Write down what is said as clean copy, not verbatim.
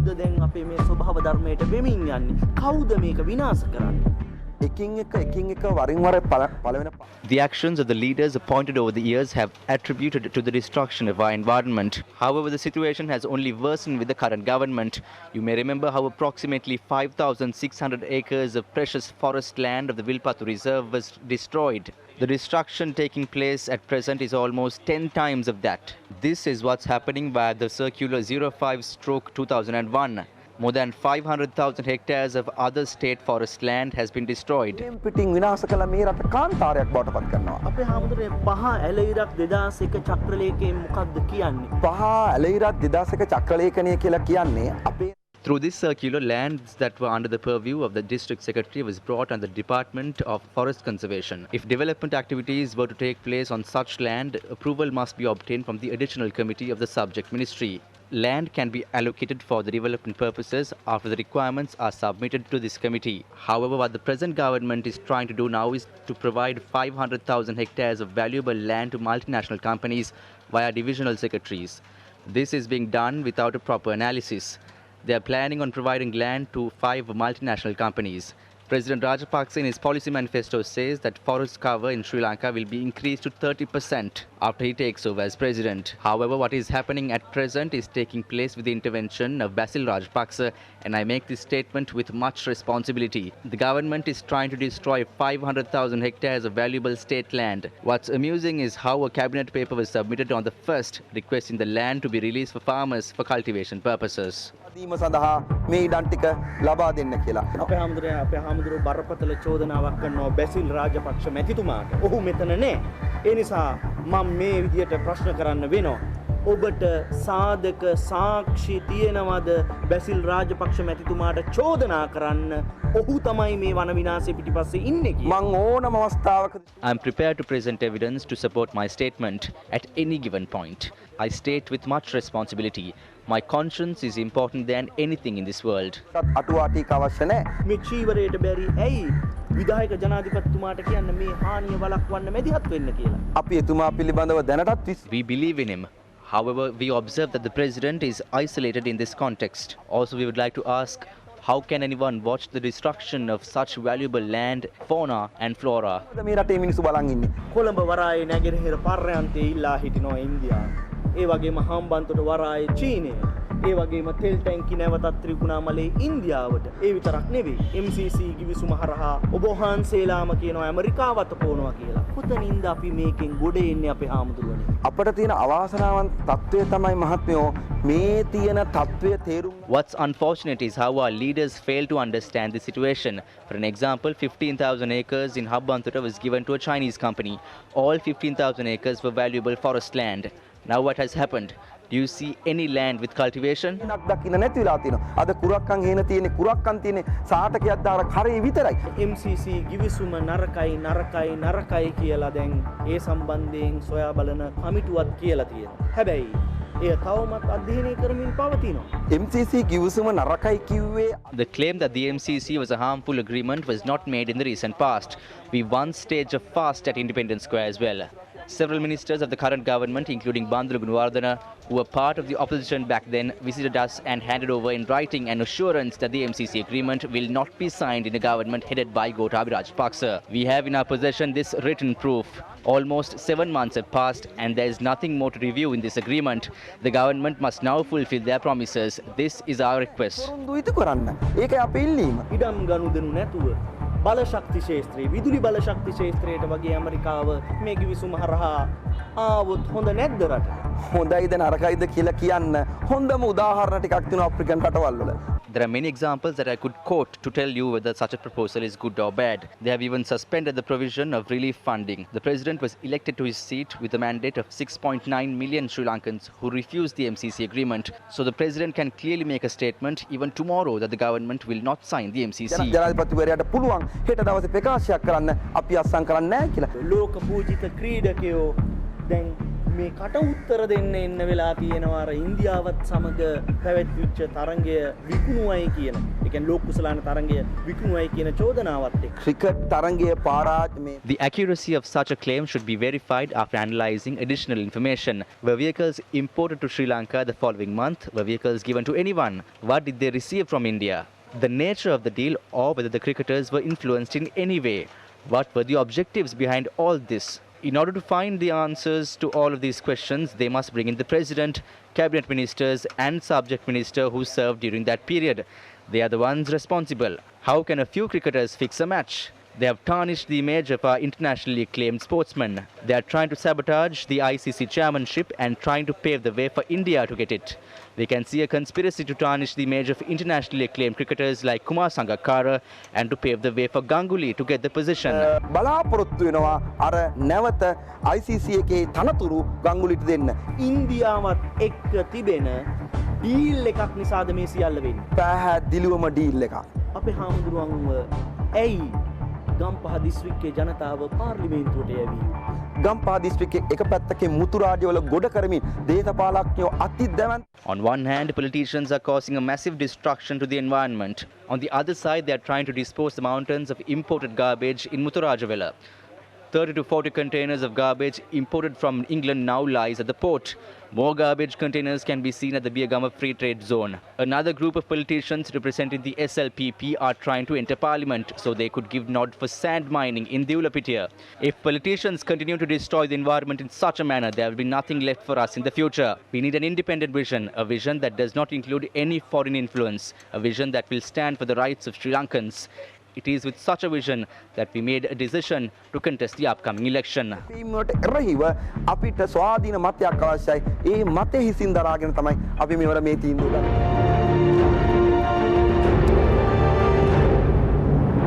කවුද දැන් අපේ මේ ස්වභාව ධර්මයට වෙමින් යන්නේ? කවුද මේක විනාශ කරන්නේ? The actions of the leaders appointed over the years have attributed to the destruction of our environment. However, the situation has only worsened with the current government. You may remember how approximately 5,600 acres of precious forest land of the Vilpattu Reserve was destroyed. The destruction taking place at present is almost 10 times of that. This is what's happening via the Circular 05/2001. More than 500,000 hectares of other state forest land has been destroyed. අපේ හාමුදුරනේ පහ ඇලයිරක් 2001 චක්‍රලේඛයේ මොකක්ද කියන්නේ? Through this circular, lands that were under the purview of the district secretary was brought under the Department of Forest Conservation. If development activities were to take place on such land, approval must be obtained from the additional committee of the subject ministry. Land can be allocated for the development purposes after the requirements are submitted to this committee. However, what the present government is trying to do now is to provide 500,000 hectares of valuable land to multinational companies via divisional secretaries. This is being done without a proper analysis. They are planning on providing land to 5 multinational companies. President Rajapaksa in his policy manifesto says that forest cover in Sri Lanka will be increased to 30% after he takes over as president. However, what is happening at present is taking place with the intervention of Basil Rajapaksa, and I make this statement with much responsibility. The government is trying to destroy 500,000 hectares of valuable state land. What's amusing is how a cabinet paper was submitted on the 1st requesting the land to be released for farmers for cultivation purposes. අපේ හාමුදුරුවෝ බරපතල චෝදනාවක් කරනවා බැසිල් රාජපක්ෂ මැතිතුමාට. ඔහු මෙතන නෑ. ඒ නිසා මම මේ විදියට ප්‍රශ්න කරන්න වෙනවා. ඔබට සාධක සාක්ෂි තියෙනවද බැසිල් රාජපක්ෂ මැතිතුමාට චෝදනා කරන්න? ඔහු තමයි මේ වන විනාශය පිටිපස්සේ ඉන්නේ කියලා. I am prepared to present evidence to support my statement at any given point. I state with much responsibility. My conscience is important than anything in this world. මේ චීවරයට බැරි ඇයි විධායක ජනාධිපතිතුමාට කියන්න මේ හානිය වළක්වන්න මැදිහත් වෙන්න කියලා? We believe in him. However, we observe that the president is isolated in this context. Also, we would like to ask, how can anyone watch the destruction of such valuable land, fauna and flora? Colombo වරායේ නැගෙනහිර පර්යන්තයේ ඉල්ලා හිටිනවා ඉන්දියාව. ඒ වගේම හම්බන්තොට වරායේ චීනය. ඒ වගේම තෙල් ටැංකි නැවතත් ත්‍රිකුණාමලේ ඉන්දියාවට. ඒ විතරක් නෙවෙයි. MCC ගිවිසුම හරහා ඔබ වහන්සේලාම කියනවා ඇමරිකාවට පොනවා කියලා. කොතනින්ද අපි මේකෙන් ගොඩ එන්නේ අපේ හාමුදුරුවනේ? අපිට තියෙන අවාසනාවන්ත තත්ත්වය තමයි මහත්මයෝ මේ තියෙන තත්ත්වය තේරුම්. What's unfortunate is how our leaders fail to understand the situation. For an example, 15,000 acres in Hambantota was given to a Chinese company. All 15,000 acres were valuable forest land. Now what has happened? Do you see any land with cultivation? MCC ගිවිසුම නරකයි කියලා දැන් ඒ සම්බන්ධයෙන් සොයා බලන කමිටුවක් කියලා තියෙනවා. හැබැයි එය තවමත් අධ්‍යයනය කරමින් පවතිනවා. MCC ගිවිසුම නරකයි කිව්වේ. The claim that the MCC was a harmful agreement was not made in the recent past. We once staged a fast at Independence Square as well. Several ministers of the current government, including Bandulu Gunawardena, who were part of the opposition back then, visited us and handed over in writing an assurance that the MCC agreement will not be signed in a government headed by Gotabaya Rajapaksa. We have in our possession this written proof. Almost 7 months have passed and there is nothing more to review in this agreement. The government must now fulfill their promises. This is our request. ඉඩම් ගනුදෙනු නැතුව බලශක්ති ශේත්‍රයේ විදුලි බලශක්ති ශේත්‍රයට වගේ ඇමරිකාව මේ ගිවිසුම හරහා ආවොත් හොඳ නැද්ද රට? හොඳයිද නරකයිද කියලා කියන්න හොඳම උදාහරණ ටිකක් තියෙනවා අප්‍රිකන් රටවල් වල. There are many examples that I could quote to tell you whether such a proposal is good or bad. They have even suspended the provision of relief funding. The president was elected to his seat with a mandate of 6.9 million Sri Lankans who refused the MCC agreement. So the president can clearly make a statement even tomorrow that the government will not sign the MCC. ජනාධිපතිවරයාට පුළුවන් හෙට දවසේ ප්‍රකාශයක් කරන්න අපි අත්සන් කරන්නේ නැහැ කියලා. ලෝක පූජිත ක්‍රීඩකයෝ දැන් මේ කට උත්තර දෙන්න එන්න වෙලා තියෙනවා අර ඉන්දියාවත් සමග පැවැත්විච්ච තරඟය විකුණුවයි කියන. ඒ කියන්නේ ලෝක කුසලාන තරඟය විකුණුවයි කියන චෝදනාවත් එක්ක. ක්‍රිකට් තරඟය පාරාජ්‍ය The accuracy of such a claim should be verified after analyzing additional information. Were vehicles imported to Sri Lanka the following month? Were vehicles given to anyone? What did they receive from India? The nature of the deal, or whether the cricketers were influenced in any way. What were the objectives behind all this? In order to find the answers to all of these questions, they must bring in the president, cabinet ministers and subject minister who served during that period. They are the ones responsible. How can a few cricketers fix a match? They have tarnished the image of our internationally acclaimed sportsmen. They are trying to sabotage the ICC chairmanship and trying to pave the way for India to get it. We can see a conspiracy to tarnish the image of internationally acclaimed cricketers like Kumar Sangakkara and to pave the way for Ganguly to get the position. බලාපොරොත්තු වෙනවා අර නැවත ICC එකේ තනතුරු ගංගුලිට දෙන්න. ඉන්දියාවත් එක්ක තිබෙන deal එකක් නිසාද මේ සියල්ල වෙන්නේ. පැහැදිලිවම ඩීල් එකක්. අපේ හාමුදුරුවන්ව ඇයි ගම්පහ දිස්ත්‍රික්කයේ ජනතාව පාර්ලිමේන්තුවට යවී? ගම්පහ දිස්ත්‍රික්කයේ එක පැත්තකින් මුතු රාජ්‍යවල ගොඩ කරමින් දේශපාලඥයෝ අති දැවැන්ත. On one hand, politicians are causing a massive destruction to the environment. On the other side, they are trying to dispose the mountains of imported garbage in Muthurajavela. 30 to 40 containers of garbage imported from England now lies at the port. More garbage containers can be seen at the Biyagama Free Trade Zone. Another group of politicians representing the SLPP are trying to enter parliament so they could give nod for sand mining in the Ulapitia. If politicians continue to destroy the environment in such a manner, there will be nothing left for us in the future. We need an independent vision, a vision that does not include any foreign influence, a vision that will stand for the rights of Sri Lankans. It is with such a vision that we made a decision to contest the upcoming election. වලට එරෙහිව අපිට ස්වාධීන මතයක් අවශ්‍යයි. ඒ මතය හිසින් දරාගෙන තමයි අපි මෙවර මේ තීන්දුව ගන්නේ.